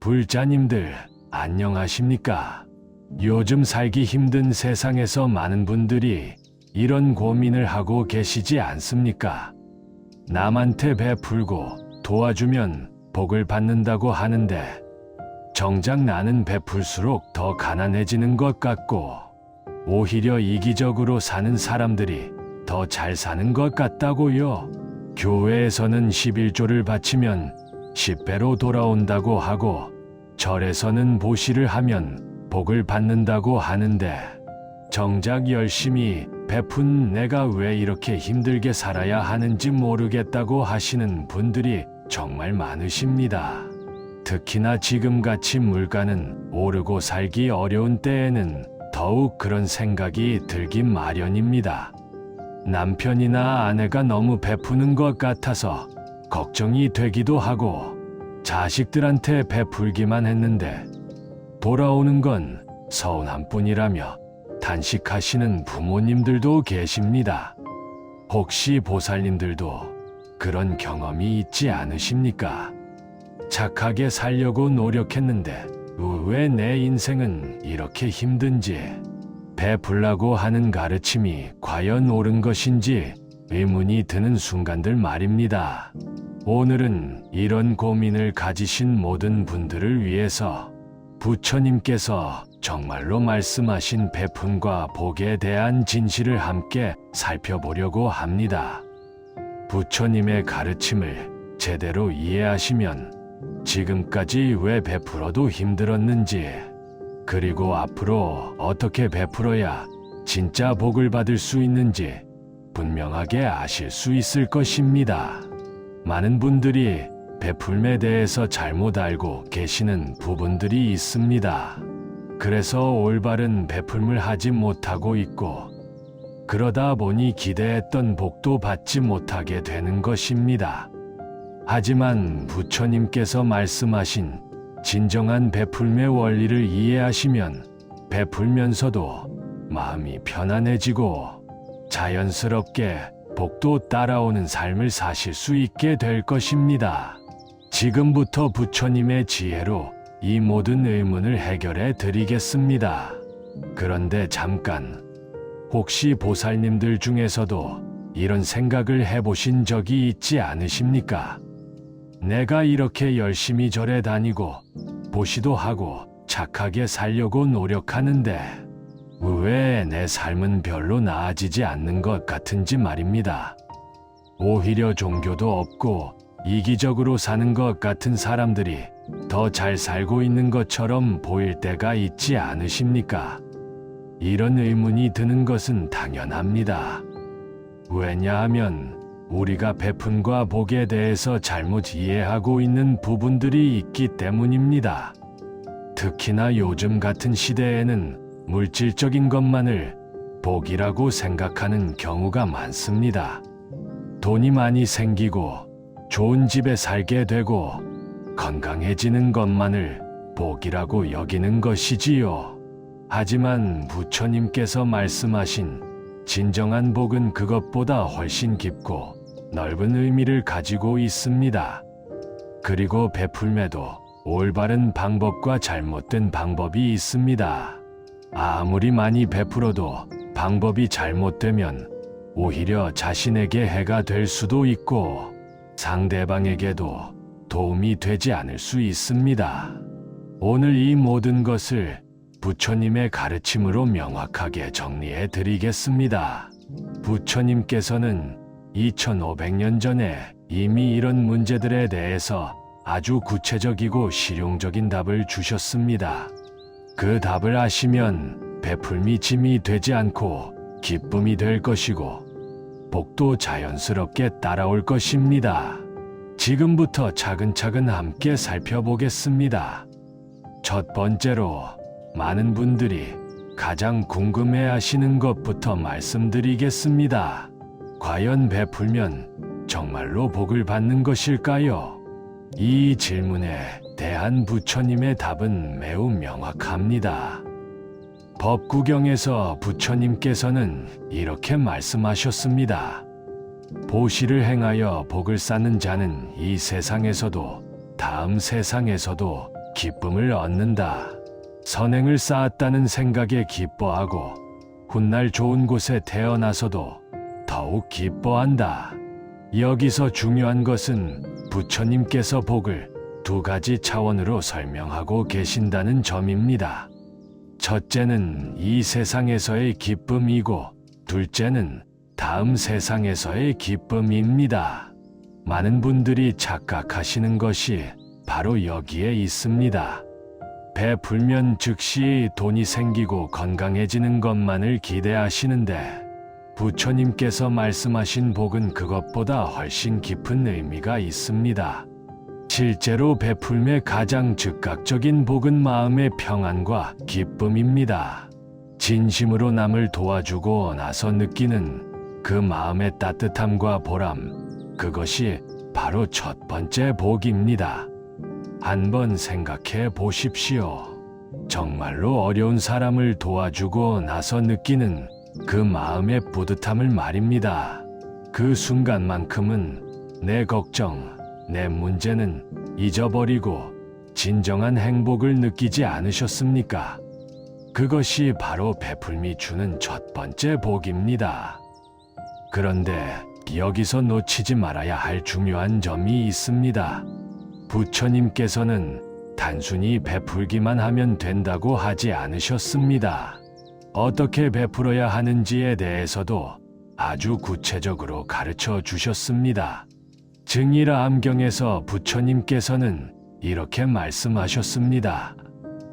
불자님들, 안녕하십니까? 요즘 살기 힘든 세상에서 많은 분들이 이런 고민을 하고 계시지 않습니까? 남한테 베풀고 도와주면 복을 받는다고 하는데 정작 나는 베풀수록 더 가난해지는 것 같고 오히려 이기적으로 사는 사람들이 더 잘 사는 것 같다고요. 교회에서는 11조를 바치면 10배로 돌아온다고 하고 절에서는 보시를 하면 복을 받는다고 하는데 정작 열심히 베푼 내가 왜 이렇게 힘들게 살아야 하는지 모르겠다고 하시는 분들이 정말 많으십니다. 특히나 지금같이 물가는 오르고 살기 어려운 때에는 더욱 그런 생각이 들기 마련입니다. 남편이나 아내가 너무 베푸는 것 같아서 걱정이 되기도 하고 자식들한테 베풀기만 했는데 돌아오는 건 서운한 뿐이라며 단식하시는 부모님들도 계십니다. 혹시 보살님들도 그런 경험이 있지 않으십니까? 착하게 살려고 노력했는데 왜 내 인생은 이렇게 힘든지, 베풀라고 하는 가르침이 과연 옳은 것인지 의문이 드는 순간들 말입니다. 오늘은 이런 고민을 가지신 모든 분들을 위해서 부처님께서 정말로 말씀하신 베푼과 복에 대한 진실을 함께 살펴보려고 합니다. 부처님의 가르침을 제대로 이해하시면 지금까지 왜 베풀어도 힘들었는지, 그리고 앞으로 어떻게 베풀어야 진짜 복을 받을 수 있는지 분명하게 아실 수 있을 것입니다. 많은 분들이 베풀에 대해서 잘못 알고 계시는 부분들이 있습니다. 그래서 올바른 베풀을 하지 못하고 있고, 그러다 보니 기대했던 복도 받지 못하게 되는 것입니다. 하지만 부처님께서 말씀하신 진정한 베풀의 원리를 이해하시면 베풀면서도 마음이 편안해지고 자연스럽게 복도 따라오는 삶을 사실 수 있게 될 것입니다. 지금부터 부처님의 지혜로 이 모든 의문을 해결해 드리겠습니다. 그런데 잠깐, 혹시 보살님들 중에서도 이런 생각을 해보신 적이 있지 않으십니까? 내가 이렇게 열심히 절에 다니고 보시도 하고 착하게 살려고 노력하는데 왜 내 삶은 별로 나아지지 않는 것 같은지 말입니다. 오히려 종교도 없고 이기적으로 사는 것 같은 사람들이 더 잘 살고 있는 것처럼 보일 때가 있지 않으십니까? 이런 의문이 드는 것은 당연합니다. 왜냐하면 우리가 베푼과 복에 대해서 잘못 이해하고 있는 부분들이 있기 때문입니다. 특히나 요즘 같은 시대에는 물질적인 것만을 복이라고 생각하는 경우가 많습니다. 돈이 많이 생기고 좋은 집에 살게 되고 건강해지는 것만을 복이라고 여기는 것이지요. 하지만 부처님께서 말씀하신 진정한 복은 그것보다 훨씬 깊고 넓은 의미를 가지고 있습니다. 그리고 베풀매도 올바른 방법과 잘못된 방법이 있습니다. 아무리 많이 베풀어도 방법이 잘못되면 오히려 자신에게 해가 될 수도 있고 상대방에게도 도움이 되지 않을 수 있습니다. 오늘 이 모든 것을 부처님의 가르침으로 명확하게 정리해 드리겠습니다. 부처님께서는 2500년 전에 이미 이런 문제들에 대해서 아주 구체적이고 실용적인 답을 주셨습니다. 그 답을 아시면 베풀미 짐이 되지 않고 기쁨이 될 것이고 복도 자연스럽게 따라올 것입니다. 지금부터 차근차근 함께 살펴보겠습니다. 첫 번째로 많은 분들이 가장 궁금해하시는 것부터 말씀드리겠습니다. 과연 베풀면 정말로 복을 받는 것일까요? 이 질문에 대한 부처님의 답은 매우 명확합니다. 법구경에서 부처님께서는 이렇게 말씀하셨습니다. 보시를 행하여 복을 쌓는 자는 이 세상에서도 다음 세상에서도 기쁨을 얻는다. 선행을 쌓았다는 생각에 기뻐하고 훗날 좋은 곳에 태어나서도 더욱 기뻐한다. 여기서 중요한 것은 부처님께서 복을 두 가지 차원으로 설명하고 계신다는 점입니다. 첫째는 이 세상에서의 기쁨이고 둘째는 다음 세상에서의 기쁨입니다. 많은 분들이 착각하시는 것이 바로 여기에 있습니다. 베풀면 즉시 돈이 생기고 건강해지는 것만을 기대하시는데 부처님께서 말씀하신 복은 그것보다 훨씬 깊은 의미가 있습니다. 실제로 베풀매 가장 즉각적인 복은 마음의 평안과 기쁨입니다. 진심으로 남을 도와주고 나서 느끼는 그 마음의 따뜻함과 보람, 그것이 바로 첫 번째 복입니다. 한번 생각해 보십시오. 정말로 어려운 사람을 도와주고 나서 느끼는 그 마음의 뿌듯함을 말입니다. 그 순간만큼은 내 걱정, 내 문제는 잊어버리고 진정한 행복을 느끼지 않으셨습니까? 그것이 바로 베풀미 주는 첫 번째 복입니다. 그런데 여기서 놓치지 말아야 할 중요한 점이 있습니다. 부처님께서는 단순히 베풀기만 하면 된다고 하지 않으셨습니다. 어떻게 베풀어야 하는지에 대해서도 아주 구체적으로 가르쳐 주셨습니다. 증이라 암경에서 부처님께서는 이렇게 말씀하셨습니다.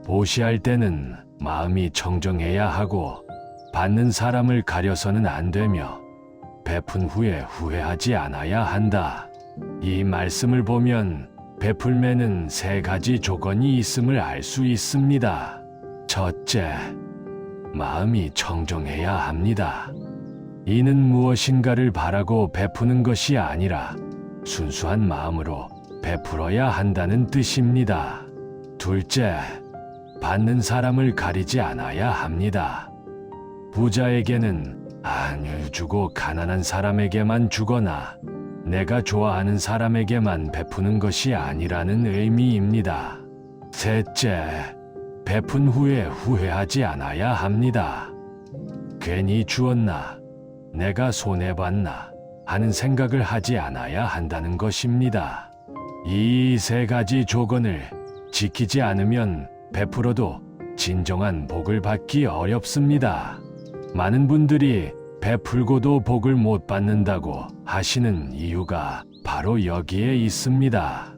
보시할 때는 마음이 청정해야 하고 받는 사람을 가려서는 안 되며 베푼 후에 후회하지 않아야 한다. 이 말씀을 보면 베풀매는 세 가지 조건이 있음을 알 수 있습니다. 첫째, 마음이 청정해야 합니다. 이는 무엇인가를 바라고 베푸는 것이 아니라 순수한 마음으로 베풀어야 한다는 뜻입니다. 둘째, 받는 사람을 가리지 않아야 합니다. 부자에게는 안을 주고 가난한 사람에게만 주거나 내가 좋아하는 사람에게만 베푸는 것이 아니라는 의미입니다. 셋째, 베푼 후에 후회하지 않아야 합니다. 괜히 주었나, 내가 손해봤나 하는 생각을 하지 않아야 한다는 것입니다. 이 세 가지 조건을 지키지 않으면 베풀어도 진정한 복을 받기 어렵습니다. 많은 분들이 베풀고도 복을 못 받는다고 하시는 이유가 바로 여기에 있습니다.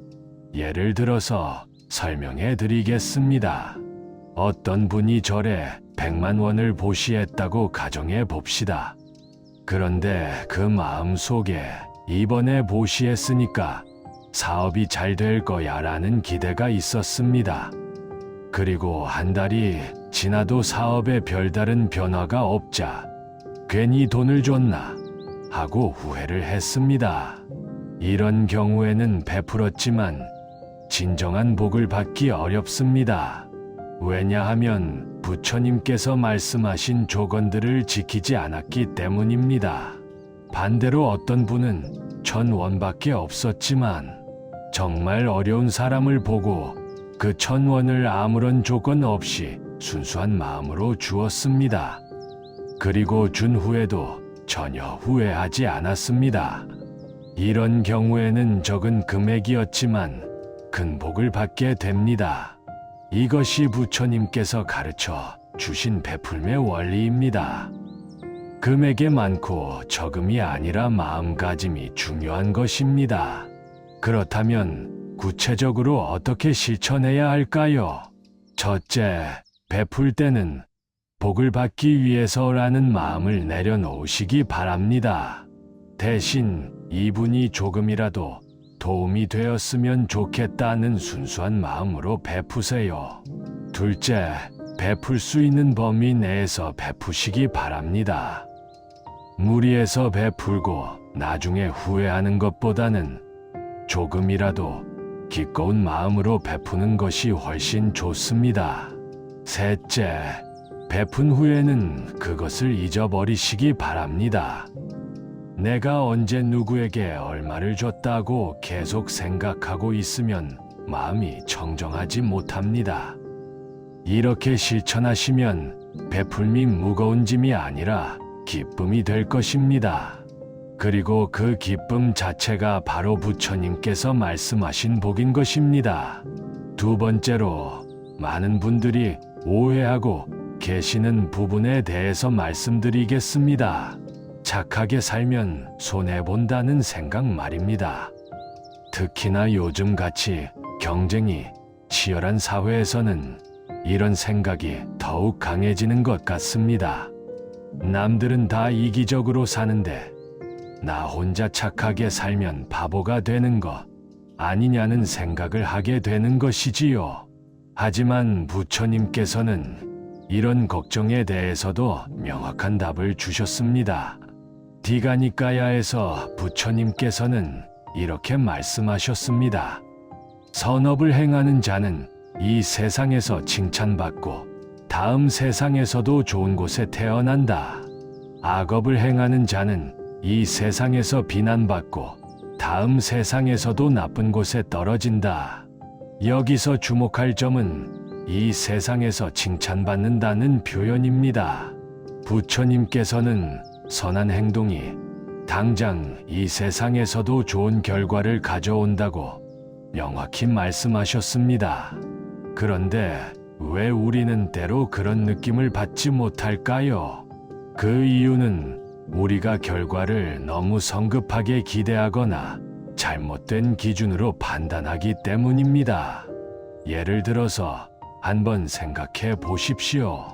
예를 들어서 설명해 드리겠습니다. 어떤 분이 절에 100만 원을 보시했다고 가정해 봅시다. 그런데 그 마음 속에 이번에 보시했으니까 사업이 잘 될 거야 라는 기대가 있었습니다. 그리고 한 달이 지나도 사업에 별다른 변화가 없자 괜히 돈을 줬나 하고 후회를 했습니다. 이런 경우에는 베풀었지만 진정한 복을 받기 어렵습니다. 왜냐하면 부처님께서 말씀하신 조건들을 지키지 않았기 때문입니다. 반대로 어떤 분은 1,000원밖에 없었지만 정말 어려운 사람을 보고 그 1,000원을 아무런 조건 없이 순수한 마음으로 주었습니다. 그리고 준 후에도 전혀 후회하지 않았습니다. 이런 경우에는 적은 금액이었지만 큰 복을 받게 됩니다. 이것이 부처님께서 가르쳐 주신 베풀매 원리입니다. 금액이 많고 적음이 아니라 마음가짐이 중요한 것입니다. 그렇다면 구체적으로 어떻게 실천해야 할까요? 첫째, 베풀 때는 복을 받기 위해서라는 마음을 내려놓으시기 바랍니다. 대신 이분이 조금이라도 도움이 되었으면 좋겠다는 순수한 마음으로 베푸세요. 둘째, 베풀 수 있는 범위 내에서 베푸시기 바랍니다. 무리해서 베풀고 나중에 후회하는 것보다는 조금이라도 기꺼운 마음으로 베푸는 것이 훨씬 좋습니다. 셋째, 베푼 후에는 그것을 잊어버리시기 바랍니다. 내가 언제 누구에게 얼마를 줬다고 계속 생각하고 있으면 마음이 청정하지 못합니다. 이렇게 실천하시면 베풀미 무거운 짐이 아니라 기쁨이 될 것입니다. 그리고 그 기쁨 자체가 바로 부처님께서 말씀하신 복인 것입니다. 두 번째로, 많은 분들이 오해하고 계시는 부분에 대해서 말씀드리겠습니다. 착하게 살면 손해본다는 생각 말입니다. 특히나 요즘같이 경쟁이 치열한 사회에서는 이런 생각이 더욱 강해지는 것 같습니다. 남들은 다 이기적으로 사는데 나 혼자 착하게 살면 바보가 되는 것 아니냐는 생각을 하게 되는 것이지요. 하지만 부처님께서는 이런 걱정에 대해서도 명확한 답을 주셨습니다. 디가니까야에서 부처님께서는 이렇게 말씀하셨습니다. 선업을 행하는 자는 이 세상에서 칭찬받고 다음 세상에서도 좋은 곳에 태어난다. 악업을 행하는 자는 이 세상에서 비난받고 다음 세상에서도 나쁜 곳에 떨어진다. 여기서 주목할 점은 이 세상에서 칭찬받는다는 표현입니다. 부처님께서는 선한 행동이 당장 이 세상에서도 좋은 결과를 가져온다고 명확히 말씀하셨습니다. 그런데 왜 우리는 때로 그런 느낌을 받지 못할까요? 그 이유는 우리가 결과를 너무 성급하게 기대하거나 잘못된 기준으로 판단하기 때문입니다. 예를 들어서 한번 생각해 보십시오.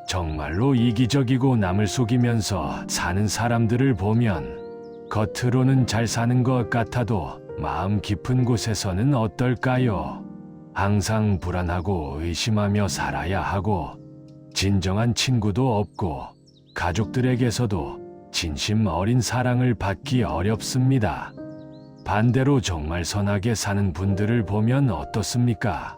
정말로 이기적이고 남을 속이면서 사는 사람들을 보면 겉으로는 잘 사는 것 같아도 마음 깊은 곳에서는 어떨까요? 항상 불안하고 의심하며 살아야 하고 진정한 친구도 없고 가족들에게서도 진심 어린 사랑을 받기 어렵습니다. 반대로 정말 선하게 사는 분들을 보면 어떻습니까?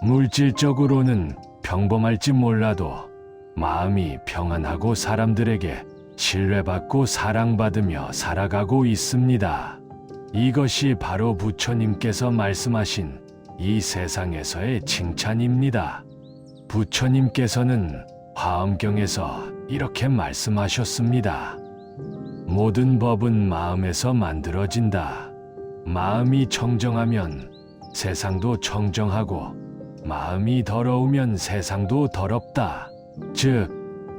물질적으로는 평범할지 몰라도 마음이 평안하고 사람들에게 신뢰받고 사랑받으며 살아가고 있습니다. 이것이 바로 부처님께서 말씀하신 이 세상에서의 칭찬입니다. 부처님께서는 화엄경에서 이렇게 말씀하셨습니다. 모든 법은 마음에서 만들어진다. 마음이 청정하면 세상도 청정하고 마음이 더러우면 세상도 더럽다. 즉,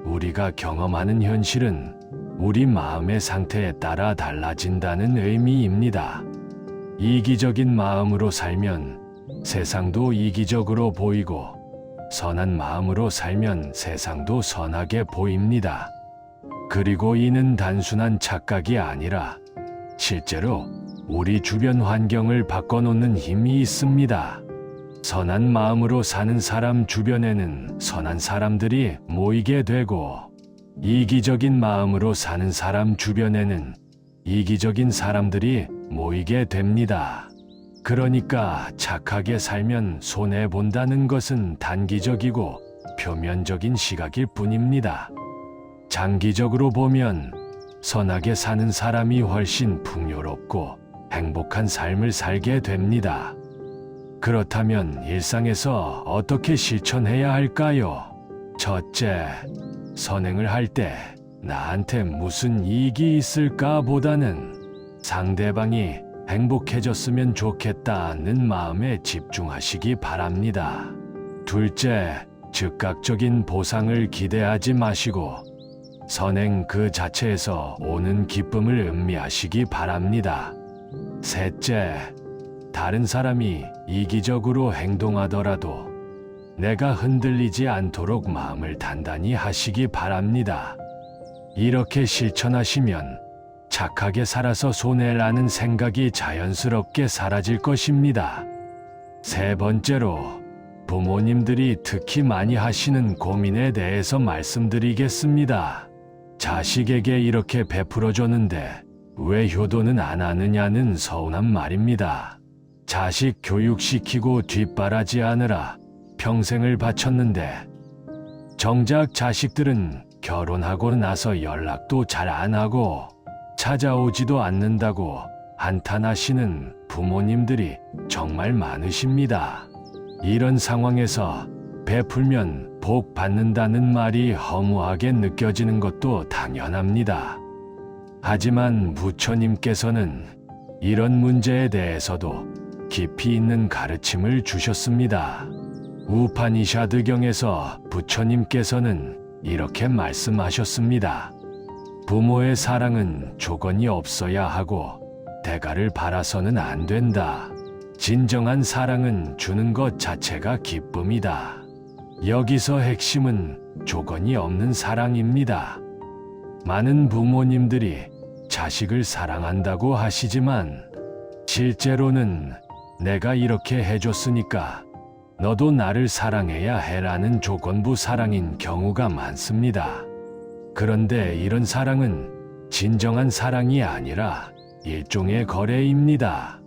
우리가 경험하는 현실은 우리 마음의 상태에 따라 달라진다는 의미입니다. 이기적인 마음으로 살면 세상도 이기적으로 보이고 선한 마음으로 살면 세상도 선하게 보입니다. 그리고 이는 단순한 착각이 아니라 실제로 우리 주변 환경을 바꿔놓는 힘이 있습니다. 선한 마음으로 사는 사람 주변에는 선한 사람들이 모이게 되고 이기적인 마음으로 사는 사람 주변에는 이기적인 사람들이 모이게 됩니다. 그러니까 착하게 살면 손해본다는 것은 단기적이고 표면적인 시각일 뿐입니다. 장기적으로 보면 선하게 사는 사람이 훨씬 풍요롭고 행복한 삶을 살게 됩니다. 그렇다면 일상에서 어떻게 실천해야 할까요? 첫째, 선행을 할 때 나한테 무슨 이익이 있을까 보다는 상대방이 행복해졌으면 좋겠다는 마음에 집중하시기 바랍니다. 둘째, 즉각적인 보상을 기대하지 마시고 선행 그 자체에서 오는 기쁨을 음미하시기 바랍니다. 셋째, 다른 사람이 이기적으로 행동하더라도 내가 흔들리지 않도록 마음을 단단히 하시기 바랍니다. 이렇게 실천하시면 착하게 살아서 손해라는 생각이 자연스럽게 사라질 것입니다. 세 번째로, 부모님들이 특히 많이 하시는 고민에 대해서 말씀드리겠습니다. 자식에게 이렇게 베풀어줬는데 왜 효도는 안 하느냐는 서운한 말입니다. 자식 교육시키고 뒷바라지하느라 평생을 바쳤는데 정작 자식들은 결혼하고 나서 연락도 잘 안 하고 찾아오지도 않는다고 한탄하시는 부모님들이 정말 많으십니다. 이런 상황에서 베풀면 복 받는다는 말이 허무하게 느껴지는 것도 당연합니다. 하지만 부처님께서는 이런 문제에 대해서도 깊이 있는 가르침을 주셨습니다. 우파니샤드경에서 부처님께서는 이렇게 말씀하셨습니다. 부모의 사랑은 조건이 없어야 하고 대가를 바라서는 안 된다. 진정한 사랑은 주는 것 자체가 기쁨이다. 여기서 핵심은 조건이 없는 사랑입니다. 많은 부모님들이 자식을 사랑한다고 하시지만 실제로는 내가 이렇게 해줬으니까 너도 나를 사랑해야 해라는 조건부 사랑인 경우가 많습니다. 그런데 이런 사랑은 진정한 사랑이 아니라 일종의 거래입니다.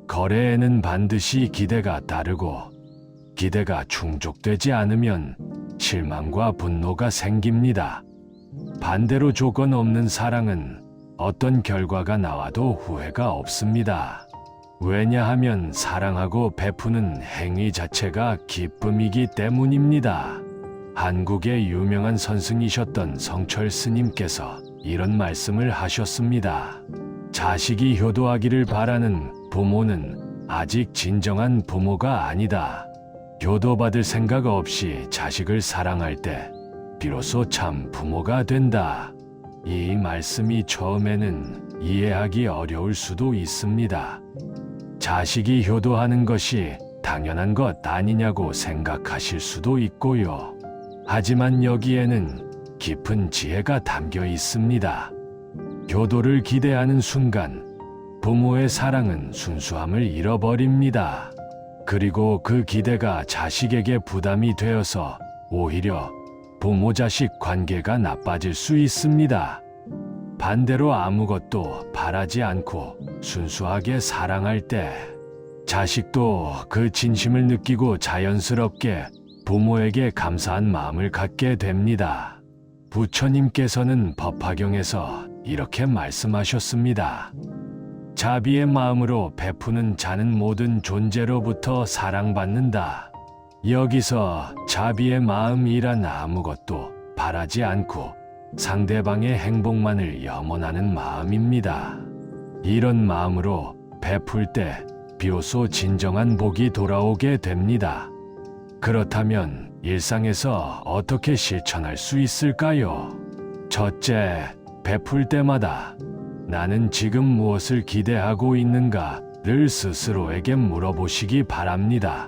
거래에는 반드시 기대가 따르고 기대가 충족되지 않으면 실망과 분노가 생깁니다. 반대로 조건 없는 사랑은 어떤 결과가 나와도 후회가 없습니다. 왜냐하면 사랑하고 베푸는 행위 자체가 기쁨이기 때문입니다. 한국의 유명한 선승이셨던 성철 스님께서 이런 말씀을 하셨습니다. 자식이 효도하기를 바라는 부모는 아직 진정한 부모가 아니다. 효도받을 생각 없이 자식을 사랑할 때 비로소 참 부모가 된다. 이 말씀이 처음에는 이해하기 어려울 수도 있습니다. 자식이 효도하는 것이 당연한 것 아니냐고 생각하실 수도 있고요. 하지만 여기에는 깊은 지혜가 담겨 있습니다. 효도를 기대하는 순간 부모의 사랑은 순수함을 잃어버립니다. 그리고 그 기대가 자식에게 부담이 되어서 오히려 부모-자식 관계가 나빠질 수 있습니다. 반대로 아무것도 바라지 않고 순수하게 사랑할 때 자식도 그 진심을 느끼고 자연스럽게 부모에게 감사한 마음을 갖게 됩니다. 부처님께서는 법화경에서 이렇게 말씀하셨습니다. 자비의 마음으로 베푸는 자는 모든 존재로부터 사랑받는다. 여기서 자비의 마음이란 아무것도 바라지 않고 상대방의 행복만을 염원하는 마음입니다. 이런 마음으로 베풀 때 비로소 진정한 복이 돌아오게 됩니다. 그렇다면 일상에서 어떻게 실천할 수 있을까요? 첫째, 베풀 때마다 나는 지금 무엇을 기대하고 있는가를 스스로에게 물어보시기 바랍니다.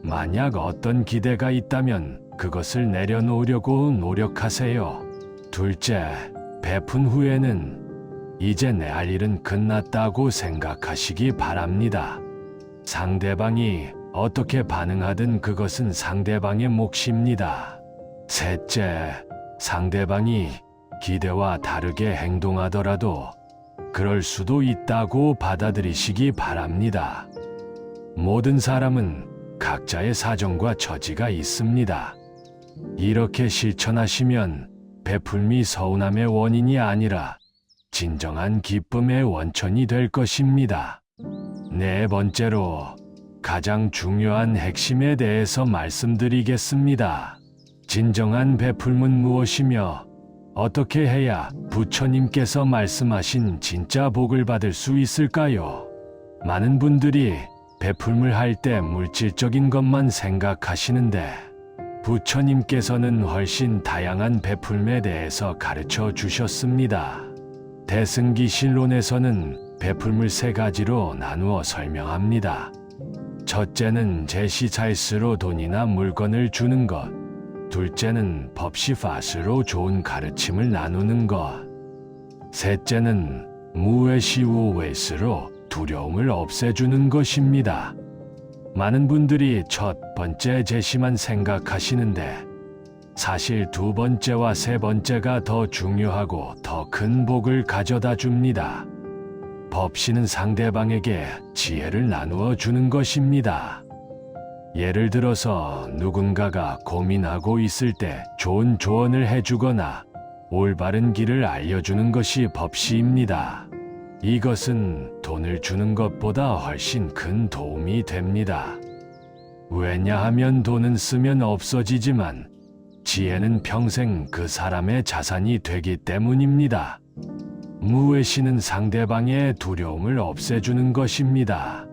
만약 어떤 기대가 있다면 그것을 내려놓으려고 노력하세요. 둘째, 베푼 후에는 이제 내 할 일은 끝났다고 생각하시기 바랍니다. 상대방이 어떻게 반응하든 그것은 상대방의 몫입니다. 셋째, 상대방이 기대와 다르게 행동하더라도 그럴 수도 있다고 받아들이시기 바랍니다. 모든 사람은 각자의 사정과 처지가 있습니다. 이렇게 실천하시면 베풀미 서운함의 원인이 아니라 진정한 기쁨의 원천이 될 것입니다. 네 번째로 가장 중요한 핵심에 대해서 말씀드리겠습니다. 진정한 베풀은 무엇이며 어떻게 해야 부처님께서 말씀하신 진짜 복을 받을 수 있을까요? 많은 분들이 베풀을 할 때 물질적인 것만 생각하시는데 부처님께서는 훨씬 다양한 베풀에 대해서 가르쳐 주셨습니다. 대승기실론에서는 베풀을 세 가지로 나누어 설명합니다. 첫째는 제시차이스로 돈이나 물건을 주는 것, 둘째는 법시파스로 좋은 가르침을 나누는 것, 셋째는 무외시우웨스로 두려움을 없애주는 것입니다. 많은 분들이 첫 번째 제시만 생각하시는데 사실 두 번째와 세 번째가 더 중요하고 더 큰 복을 가져다 줍니다. 법시는 상대방에게 지혜를 나누어 주는 것입니다. 예를 들어서 누군가가 고민하고 있을 때 좋은 조언을 해주거나 올바른 길을 알려주는 것이 법시입니다. 이것은 돈을 주는 것보다 훨씬 큰 도움이 됩니다. 왜냐하면 돈은 쓰면 없어지지만 지혜는 평생 그 사람의 자산이 되기 때문입니다. 무외시는 상대방의 두려움을 없애주는 것입니다.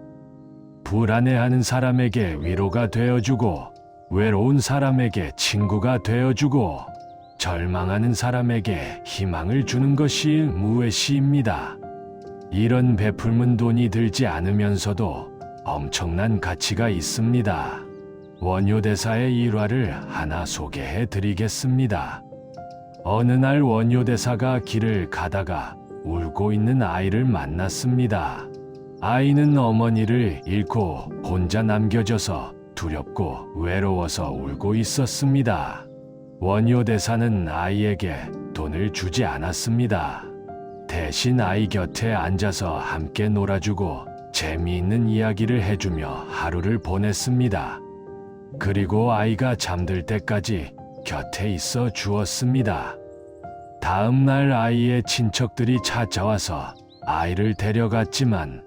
불안해하는 사람에게 위로가 되어주고, 외로운 사람에게 친구가 되어주고, 절망하는 사람에게 희망을 주는 것이 무외시입니다. 이런 베풀면 돈이 들지 않으면서도 엄청난 가치가 있습니다. 원효대사의 일화를 하나 소개해 드리겠습니다. 어느 날 원효대사가 길을 가다가 울고 있는 아이를 만났습니다. 아이는 어머니를 잃고 혼자 남겨져서 두렵고 외로워서 울고 있었습니다. 원효대사는 아이에게 돈을 주지 않았습니다. 대신 아이 곁에 앉아서 함께 놀아주고 재미있는 이야기를 해주며 하루를 보냈습니다. 그리고 아이가 잠들 때까지 곁에 있어 주었습니다. 다음 날 아이의 친척들이 찾아와서 아이를 데려갔지만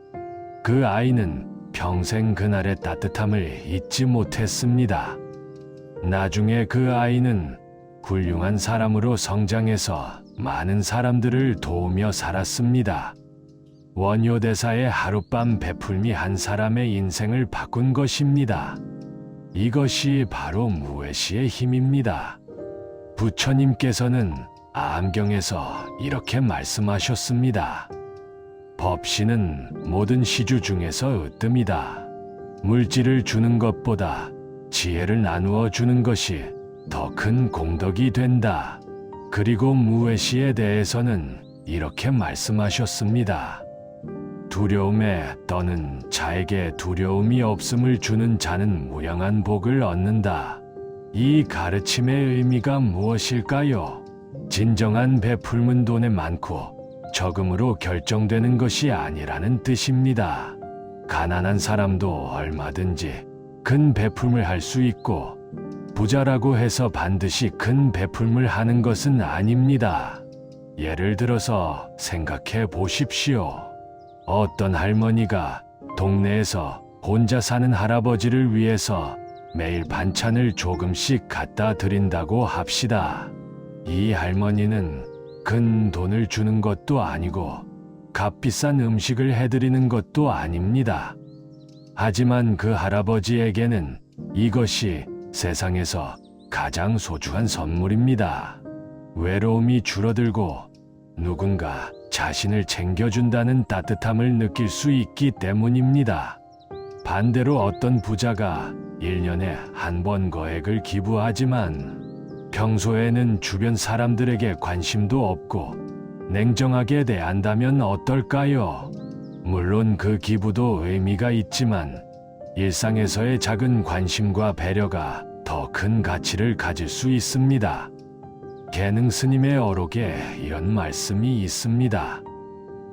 그 아이는 평생 그날의 따뜻함을 잊지 못했습니다. 나중에 그 아이는 훌륭한 사람으로 성장해서 많은 사람들을 도우며 살았습니다. 원효대사의 하룻밤 베풀미 한 사람의 인생을 바꾼 것입니다. 이것이 바로 무외시의 힘입니다. 부처님께서는 암경에서 이렇게 말씀하셨습니다. 법시는 모든 시주 중에서 으뜸이다. 물질을 주는 것보다 지혜를 나누어 주는 것이 더 큰 공덕이 된다. 그리고 무외시에 대해서는 이렇게 말씀하셨습니다. 두려움에 떠는 자에게 두려움이 없음을 주는 자는 무량한 복을 얻는다. 이 가르침의 의미가 무엇일까요? 진정한 베풀면 돈에 많고 적음으로 결정되는 것이 아니라는 뜻입니다. 가난한 사람도 얼마든지 큰 베풀을 할 수 있고 부자라고 해서 반드시 큰 베풀을 하는 것은 아닙니다. 예를 들어서 생각해 보십시오. 어떤 할머니가 동네에서 혼자 사는 할아버지를 위해서 매일 반찬을 조금씩 갖다 드린다고 합시다. 이 할머니는 큰 돈을 주는 것도 아니고 값비싼 음식을 해드리는 것도 아닙니다. 하지만 그 할아버지에게는 이것이 세상에서 가장 소중한 선물입니다. 외로움이 줄어들고 누군가 자신을 챙겨준다는 따뜻함을 느낄 수 있기 때문입니다. 반대로 어떤 부자가 1년에 한 번 거액을 기부하지만 평소에는 주변 사람들에게 관심도 없고 냉정하게 대한다면 어떨까요? 물론 그 기부도 의미가 있지만 일상에서의 작은 관심과 배려가 더 큰 가치를 가질 수 있습니다. 계능 스님의 어록에 이런 말씀이 있습니다.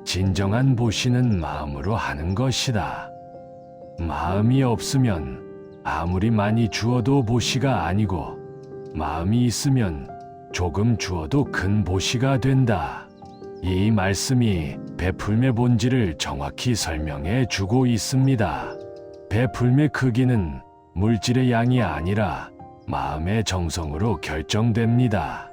진정한 보시는 마음으로 하는 것이다. 마음이 없으면 아무리 많이 주어도 보시가 아니고 마음이 있으면 조금 주어도 큰 보시가 된다. 이 말씀이 베풀매 본질을 정확히 설명해 주고 있습니다. 베풀매 크기는 물질의 양이 아니라 마음의 정성으로 결정됩니다.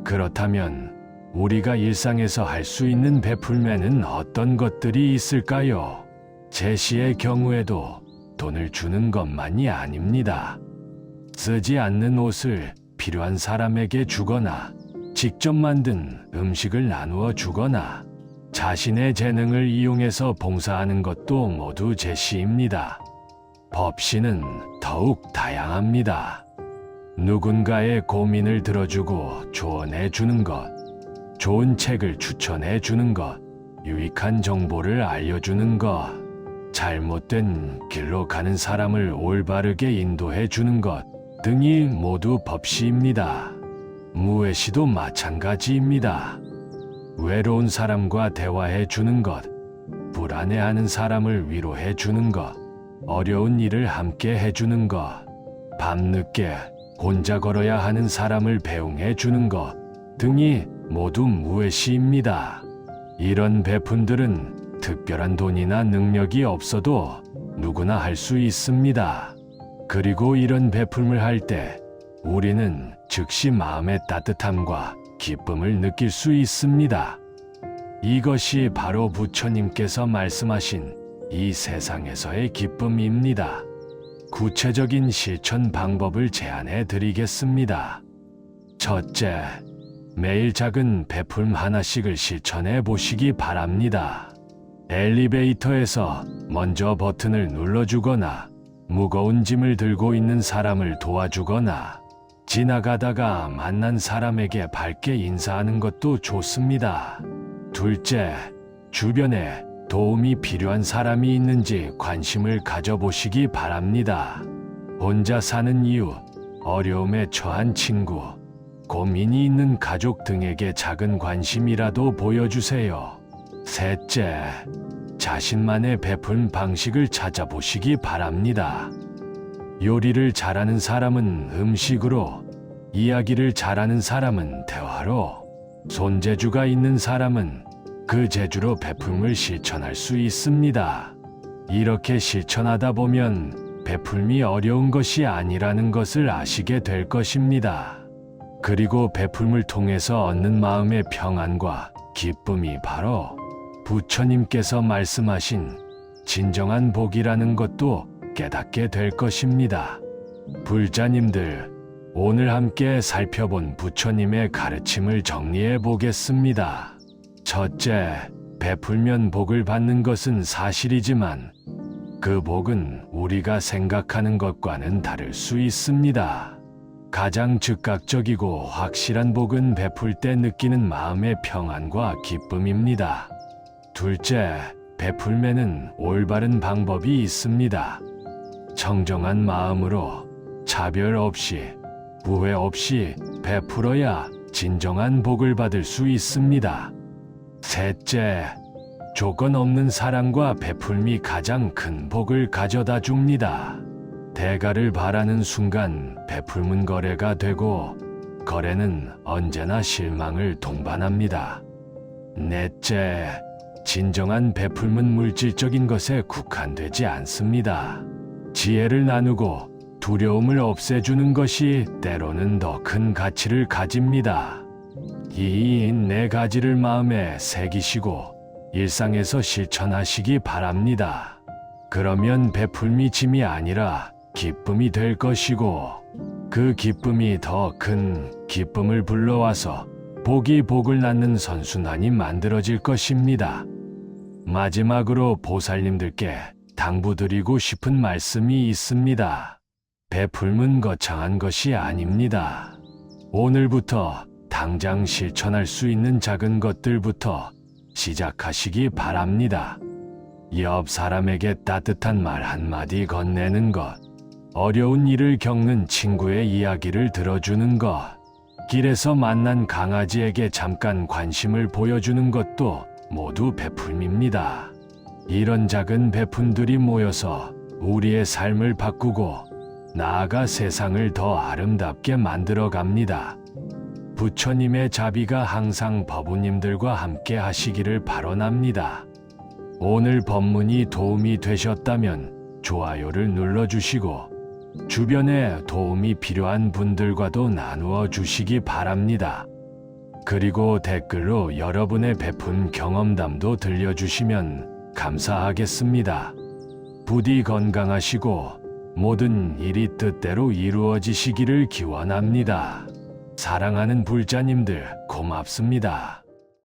그렇다면 우리가 일상에서 할 수 있는 베풀매는 어떤 것들이 있을까요? 제시의 경우에도 돈을 주는 것만이 아닙니다. 쓰지 않는 옷을 필요한 사람에게 주거나 직접 만든 음식을 나누어 주거나 자신의 재능을 이용해서 봉사하는 것도 모두 제시입니다. 법시는 더욱 다양합니다. 누군가의 고민을 들어주고 조언해 주는 것, 좋은 책을 추천해 주는 것, 유익한 정보를 알려주는 것, 잘못된 길로 가는 사람을 올바르게 인도해 주는 것 등이 모두 법시입니다. 무외시도 마찬가지입니다. 외로운 사람과 대화해 주는 것, 불안해하는 사람을 위로해 주는 것, 어려운 일을 함께 해주는 것, 밤늦게 혼자 걸어야 하는 사람을 배웅해 주는 것 등이 모두 무외시입니다. 이런 베푼들은 특별한 돈이나 능력이 없어도 누구나 할 수 있습니다. 그리고 이런 베풀음을 할 때 우리는 즉시 마음의 따뜻함과 기쁨을 느낄 수 있습니다. 이것이 바로 부처님께서 말씀하신 이 세상에서의 기쁨입니다. 구체적인 실천 방법을 제안해 드리겠습니다. 첫째, 매일 작은 베풀음 하나씩을 실천해 보시기 바랍니다. 엘리베이터에서 먼저 버튼을 눌러주거나, 무거운 짐을 들고 있는 사람을 도와주거나, 지나가다가 만난 사람에게 밝게 인사하는 것도 좋습니다. 둘째, 주변에 도움이 필요한 사람이 있는지 관심을 가져보시기 바랍니다. 혼자 사는 이유, 어려움에 처한 친구, 고민이 있는 가족 등에게 작은 관심이라도 보여주세요. 셋째, 자신만의 베풀 방식을 찾아보시기 바랍니다. 요리를 잘하는 사람은 음식으로, 이야기를 잘하는 사람은 대화로, 손재주가 있는 사람은 그 재주로 베풀음을 실천할 수 있습니다. 이렇게 실천하다 보면 베풀음이 어려운 것이 아니라는 것을 아시게 될 것입니다. 그리고 베풀음을 통해서 얻는 마음의 평안과 기쁨이 바로 부처님께서 말씀하신 진정한 복이라는 것도 깨닫게 될 것입니다. 불자님들, 오늘 함께 살펴본 부처님의 가르침을 정리해 보겠습니다. 첫째, 베풀면 복을 받는 것은 사실이지만 그 복은 우리가 생각하는 것과는 다를 수 있습니다. 가장 즉각적이고 확실한 복은 베풀 때 느끼는 마음의 평안과 기쁨입니다. 둘째, 베풀면은 올바른 방법이 있습니다. 청정한 마음으로 차별 없이, 부회 없이 베풀어야 진정한 복을 받을 수 있습니다. 셋째, 조건 없는 사랑과 베풀음이 가장 큰 복을 가져다 줍니다. 대가를 바라는 순간 베풀음은 거래가 되고, 거래는 언제나 실망을 동반합니다. 넷째, 진정한 베풀음은 물질적인 것에 국한되지 않습니다. 지혜를 나누고 두려움을 없애주는 것이 때로는 더 큰 가치를 가집니다. 이 네 가지를 마음에 새기시고 일상에서 실천하시기 바랍니다. 그러면 베풀음이 짐이 아니라 기쁨이 될 것이고, 그 기쁨이 더 큰 기쁨을 불러와서 복이 복을 낳는 선순환이 만들어질 것입니다. 마지막으로 보살님들께 당부드리고 싶은 말씀이 있습니다. 베풀음은 거창한 것이 아닙니다. 오늘부터 당장 실천할 수 있는 작은 것들부터 시작하시기 바랍니다. 옆 사람에게 따뜻한 말 한마디 건네는 것, 어려운 일을 겪는 친구의 이야기를 들어주는 것, 길에서 만난 강아지에게 잠깐 관심을 보여주는 것도 모두 베풀음입니다. 이런 작은 베푼들이 모여서 우리의 삶을 바꾸고 나아가 세상을 더 아름답게 만들어 갑니다. 부처님의 자비가 항상 법우님들과 함께 하시기를 바라옵니다. 오늘 법문이 도움이 되셨다면 좋아요를 눌러주시고 주변에 도움이 필요한 분들과도 나누어 주시기 바랍니다. 그리고 댓글로 여러분의 베푼 경험담도 들려주시면 감사하겠습니다. 부디 건강하시고 모든 일이 뜻대로 이루어지시기를 기원합니다. 사랑하는 불자님들 고맙습니다.